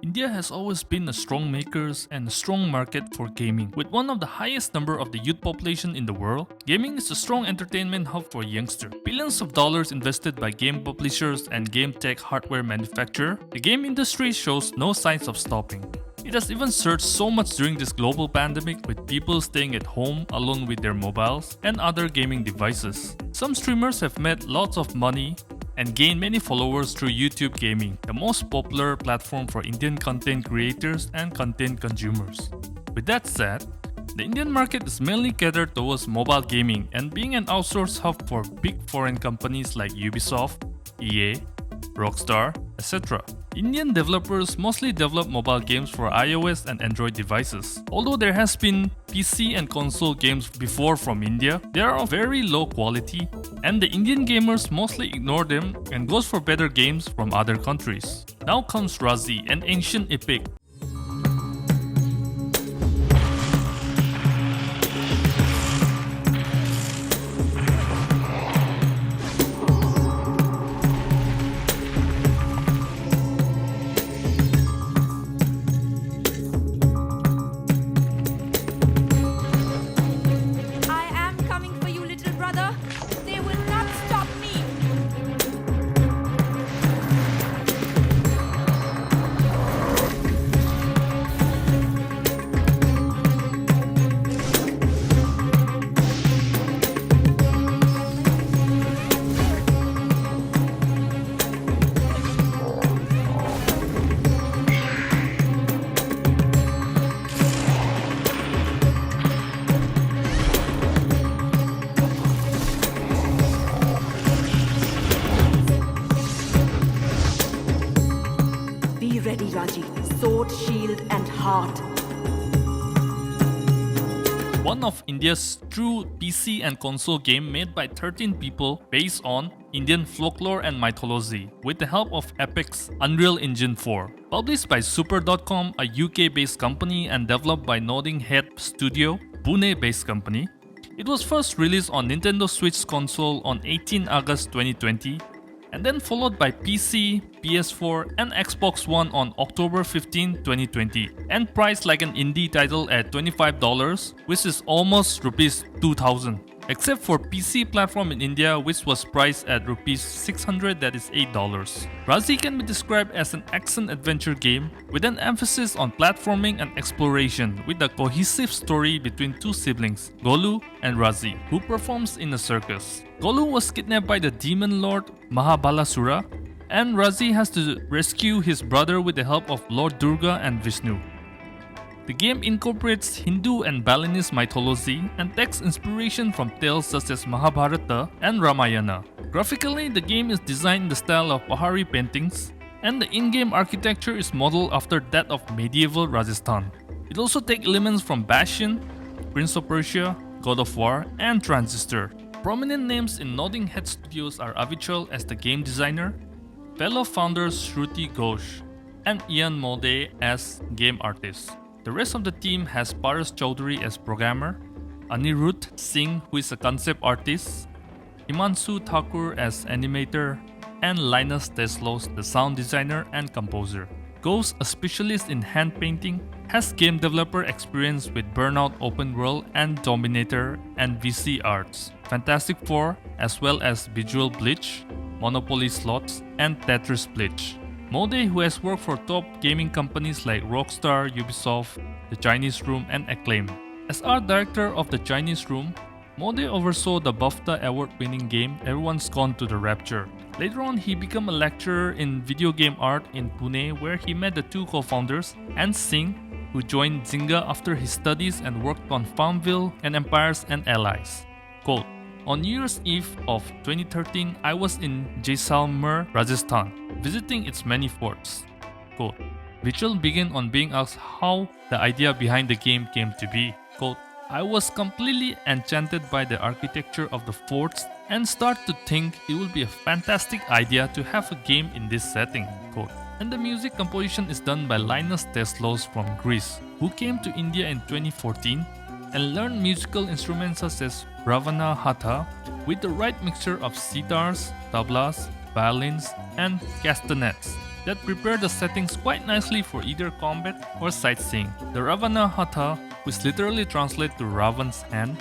India has always been a strong makers and a strong market for gaming. With one of the highest number of the youth population in the world, gaming is a strong entertainment hub for youngsters. Billions of dollars invested by game publishers and game tech hardware manufacturer, the game industry shows no signs of stopping. It has even surged so much during this global pandemic, with people staying at home alone with their mobiles and other gaming devices. Some streamers have made lots of money and gained many followers through YouTube gaming, the most popular platform for Indian content creators and content consumers. With that said, the Indian market is mainly catered towards mobile gaming and being an outsourced hub for big foreign companies like Ubisoft, EA, Rockstar, etc. Indian developers mostly develop mobile games for iOS and Android devices. Although there has been PC and console games before from India, they are of very low quality and the Indian gamers mostly ignore them and goes for better games from other countries. Now comes Raji, an ancient epic. Be ready, Raji. Sword, shield, and heart. One of India's true PC and console game made by 13 people based on Indian folklore and mythology with the help of Epic's Unreal Engine 4. Published by Super.com, a UK-based company, and developed by Nodding Head Studio, Pune-based company. It was first released on Nintendo Switch console on 18 August 2020 and then followed by PC, PS4 and Xbox One on October 15, 2020 and priced like an indie title at $25, which is almost Rs 2,000. Except for PC platform in India, which was priced at Rs 600, that is $8. Raji can be described as an action-adventure game with an emphasis on platforming and exploration with a cohesive story between two siblings, Golu and Raji, who performs in a circus. Golu was kidnapped by the demon lord Mahabalasura, and Raji has to rescue his brother with the help of Lord Durga and Vishnu. The game incorporates Hindu and Balinese mythology and takes inspiration from tales such as Mahabharata and Ramayana. Graphically, the game is designed in the style of Pahari paintings, and the in-game architecture is modeled after that of medieval Rajasthan. It also takes elements from Bastion, Prince of Persia, God of War, and Transistor. Prominent names in Nodding Head Studios are Avichal as the game designer, fellow founders Shruti Ghosh, and Ian Molde as game artist. The rest of the team has Paras Chowdhury as programmer, Anirudh Singh who is a concept artist, Himanshu Thakur as animator, and Linus Teslos, the sound designer and composer. Ghosh, a specialist in hand painting, has game developer experience with Burnout Open World and Dominator and VC Arts, Fantastic Four, as well as Visual Bleach, Monopoly Slots, and Tetris Bleach. Molde, who has worked for top gaming companies like Rockstar, Ubisoft, The Chinese Room, and Acclaim. As art director of The Chinese Room, Molde oversaw the BAFTA award-winning game Everyone's Gone to the Rapture. Later on, he became a lecturer in video game art in Pune, where he met the two co-founders, and Singh, who joined Zynga after his studies and worked on Farmville and Empires and Allies. Quote, "On New Year's Eve of 2013, I was in Jaisalmer, Rajasthan, visiting its many forts." Quote, Vijay began on being asked how the idea behind the game came to be. Quote, "I was completely enchanted by the architecture of the forts and started to think it would be a fantastic idea to have a game in this setting." Quote, and the music composition is done by Linus Teslos from Greece, who came to India in 2014 and learned musical instruments such as Ravana Hatha with the right mixture of sitars, tablas, violins, and castanets. that prepare the settings quite nicely for either combat or sightseeing. The Ravana Hatha, which literally translates to Ravan's hand,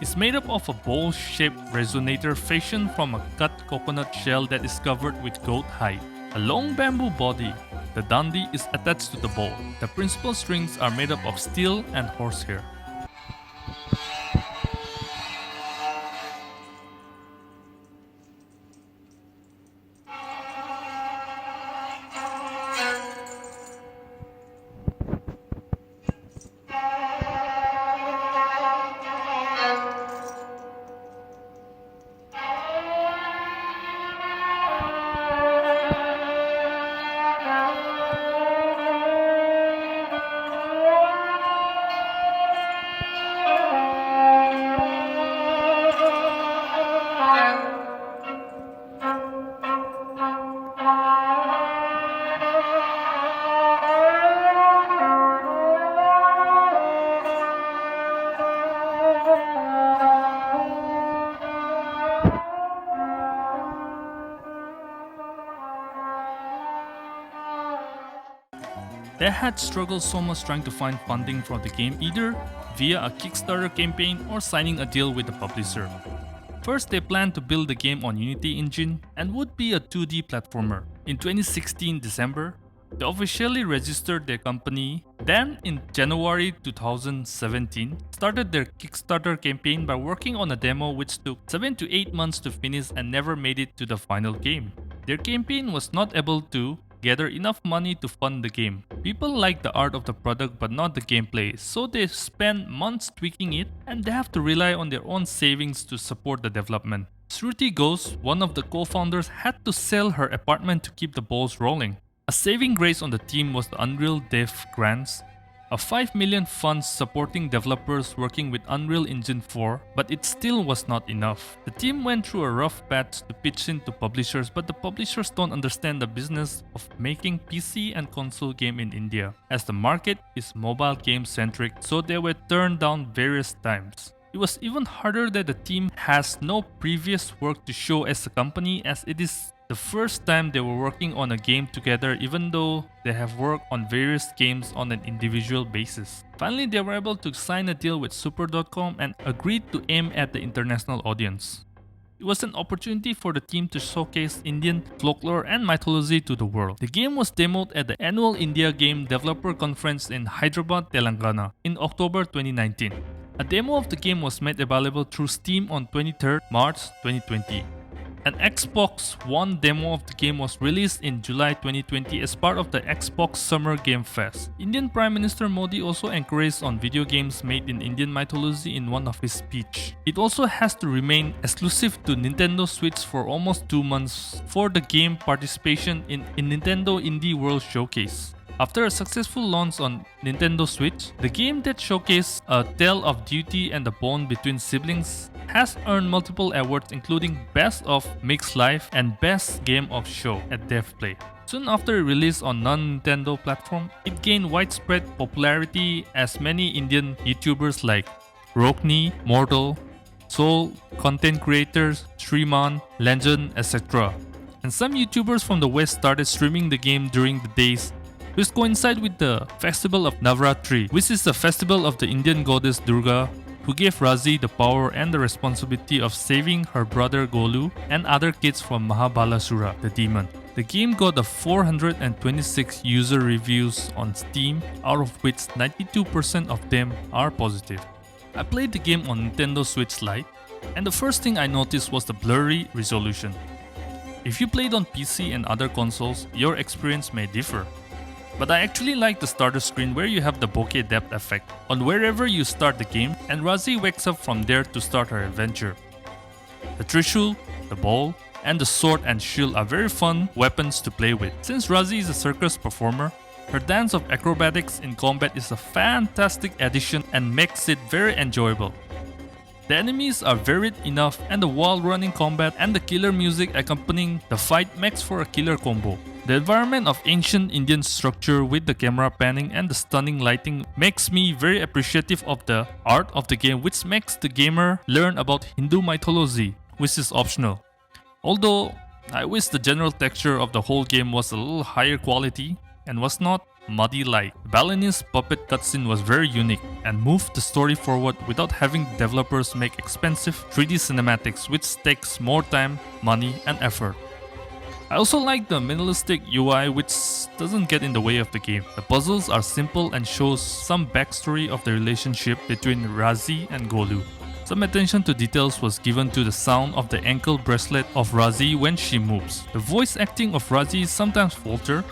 is made up of a bowl-shaped resonator fashioned from a cut coconut shell that is covered with goat hide. A long bamboo body, the dandi, is attached to the bowl. The principal strings are made up of steel and horsehair. They had struggled so much trying to find funding for the game, either via a Kickstarter campaign or signing a deal with the publisher. First, they planned to build the game on Unity engine and would be a 2D platformer. In 2016 December, they officially registered their company. Then, in January 2017, started their Kickstarter campaign by working on a demo which took 7 to 8 months to finish and never made it to the final game. Their campaign was not able to gather enough money to fund the game. People like the art of the product but not the gameplay, so they spend months tweaking it and they have to rely on their own savings to support the development. Shruti Ghosh, one of the co-founders, had to sell her apartment to keep the balls rolling. A saving grace on the team was the Unreal Dev Grants, a 5 million fund supporting developers working with Unreal Engine 4, but it still was not enough. The team went through a rough patch to pitch in to publishers, but the publishers don't understand the business of making PC and console game in India, as the market is mobile game centric, so they were turned down various times. It was even harder that the team has no previous work to show as a company, as it is the first time they were working on a game together, even though they have worked on various games on an individual basis. Finally, they were able to sign a deal with Super.com and agreed to aim at the international audience. It was an opportunity for the team to showcase Indian folklore and mythology to the world. The game was demoed at the annual India Game Developer Conference in Hyderabad, Telangana in October 2019. A demo of the game was made available through Steam on 23rd March 2020. An Xbox One demo of the game was released in July 2020 as part of the Xbox Summer Game Fest. Indian Prime Minister Modi also encouraged on video games made in Indian mythology in one of his speech. It also has to remain exclusive to Nintendo Switch for almost 2 months for the game participation in Nintendo Indie World Showcase. After a successful launch on Nintendo Switch, the game that showcased a tale of duty and the bond between siblings has earned multiple awards, including Best of Mixed Life and Best Game of Show at DevPlay. Soon after release on non-Nintendo platform, it gained widespread popularity as many Indian YouTubers like Rockney, Mortal, Soul, content creators, Shriman, Legend, etc. And some YouTubers from the West started streaming the game during the days which coincide with the festival of Navratri, which is the festival of the Indian goddess Durga, who gave Raji the power and the responsibility of saving her brother Golu and other kids from Mahabalasura, the demon. The game got a 426 user reviews on Steam, out of which 92% of them are positive. I played the game on Nintendo Switch Lite, and the first thing I noticed was the blurry resolution. If you played on PC and other consoles, your experience may differ. But I actually like the starter screen where you have the bokeh depth effect on wherever you start the game, and Raji wakes up from there to start her adventure. The Trishul, the bowl, and the sword and shield are very fun weapons to play with. Since Raji is a circus performer, her dance of acrobatics in combat is a fantastic addition and makes it very enjoyable. The enemies are varied enough, and the wall-running combat and the killer music accompanying the fight makes for a killer combo. The environment of ancient Indian structure with the camera panning and the stunning lighting makes me very appreciative of the art of the game, which makes the gamer learn about Hindu mythology, which is optional. Although I wish the general texture of the whole game was a little higher quality and was not muddy like. The Balinese puppet cutscene was very unique and moved the story forward without having developers make expensive 3D cinematics, which takes more time, money and effort. I also like the minimalistic UI, which doesn't get in the way of the game. The puzzles are simple and shows some backstory of the relationship between Raji and Golu. Some attention to details was given to the sound of the ankle bracelet of Raji when she moves. The voice acting of Raji sometimes falter,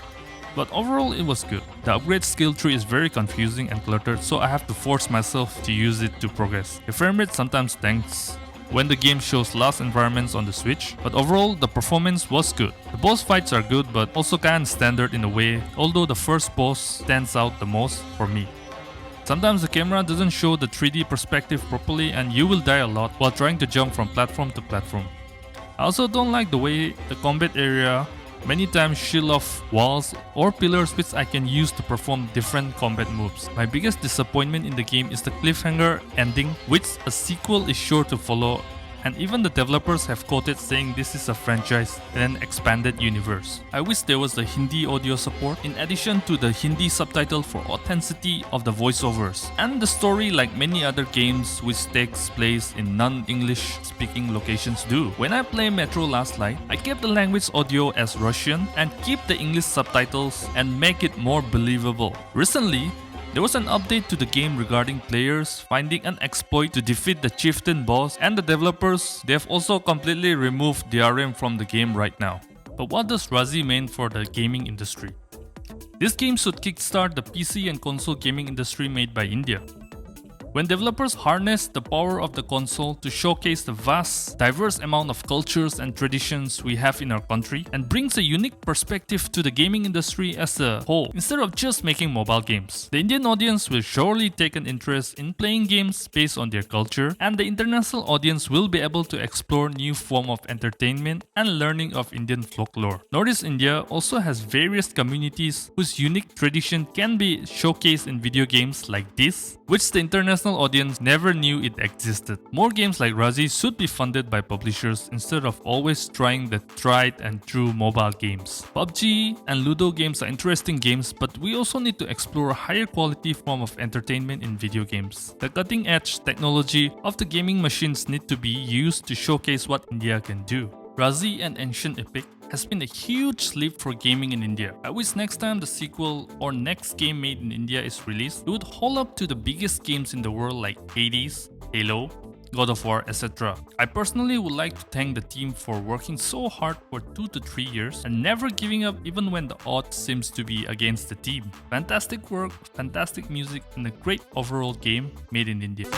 but overall it was good. The upgrade skill tree is very confusing and cluttered, so I have to force myself to use it to progress. The frame rate sometimes tanks when the game shows last environments on the Switch, but overall the performance was good. The boss fights are good but also kinda standard in a way, although the first boss stands out the most for me. Sometimes the camera doesn't show the 3D perspective properly and you will die a lot while trying to jump from platform to platform. I also don't like the way the combat area many times shield off walls or pillars which I can use to perform different combat moves. My biggest disappointment in the game is the cliffhanger ending, which a sequel is sure to follow, and even the developers have quoted saying this is a franchise in an expanded universe. I wish there was the Hindi audio support in addition to the Hindi subtitle for authenticity of the voiceovers, and the story like many other games which takes place in non-English speaking locations do. When I play Metro Last Light, I kept the language audio as Russian and keep the English subtitles and make it more believable. Recently, there was an update to the game regarding players finding an exploit to defeat the chieftain boss, and the developers, they have also completely removed DRM from the game right now. But what does Raji mean for the gaming industry? This game should kickstart the PC and console gaming industry made by India. When developers harness the power of the console to showcase the vast, diverse amount of cultures and traditions we have in our country and brings a unique perspective to the gaming industry as a whole, instead of just making mobile games, the Indian audience will surely take an interest in playing games based on their culture, and the international audience will be able to explore new form of entertainment and learning of Indian folklore. Northeast India also has various communities whose unique tradition can be showcased in video games like this, which the international audience never knew it existed. More games like Raji should be funded by publishers instead of always trying the tried and true mobile games. PUBG and Ludo games are interesting games, but we also need to explore a higher quality form of entertainment in video games. The cutting edge technology of the gaming machines need to be used to showcase what India can do. Raji and Ancient Epic has been a huge leap for gaming in India. I wish next time the sequel or next game made in India is released, it would hold up to the biggest games in the world like Hades, Halo, God of War, etc. I personally would like to thank the team for working so hard for 2 to 3 years and never giving up even when the odds seems to be against the team. Fantastic work, fantastic music, and a great overall game made in India.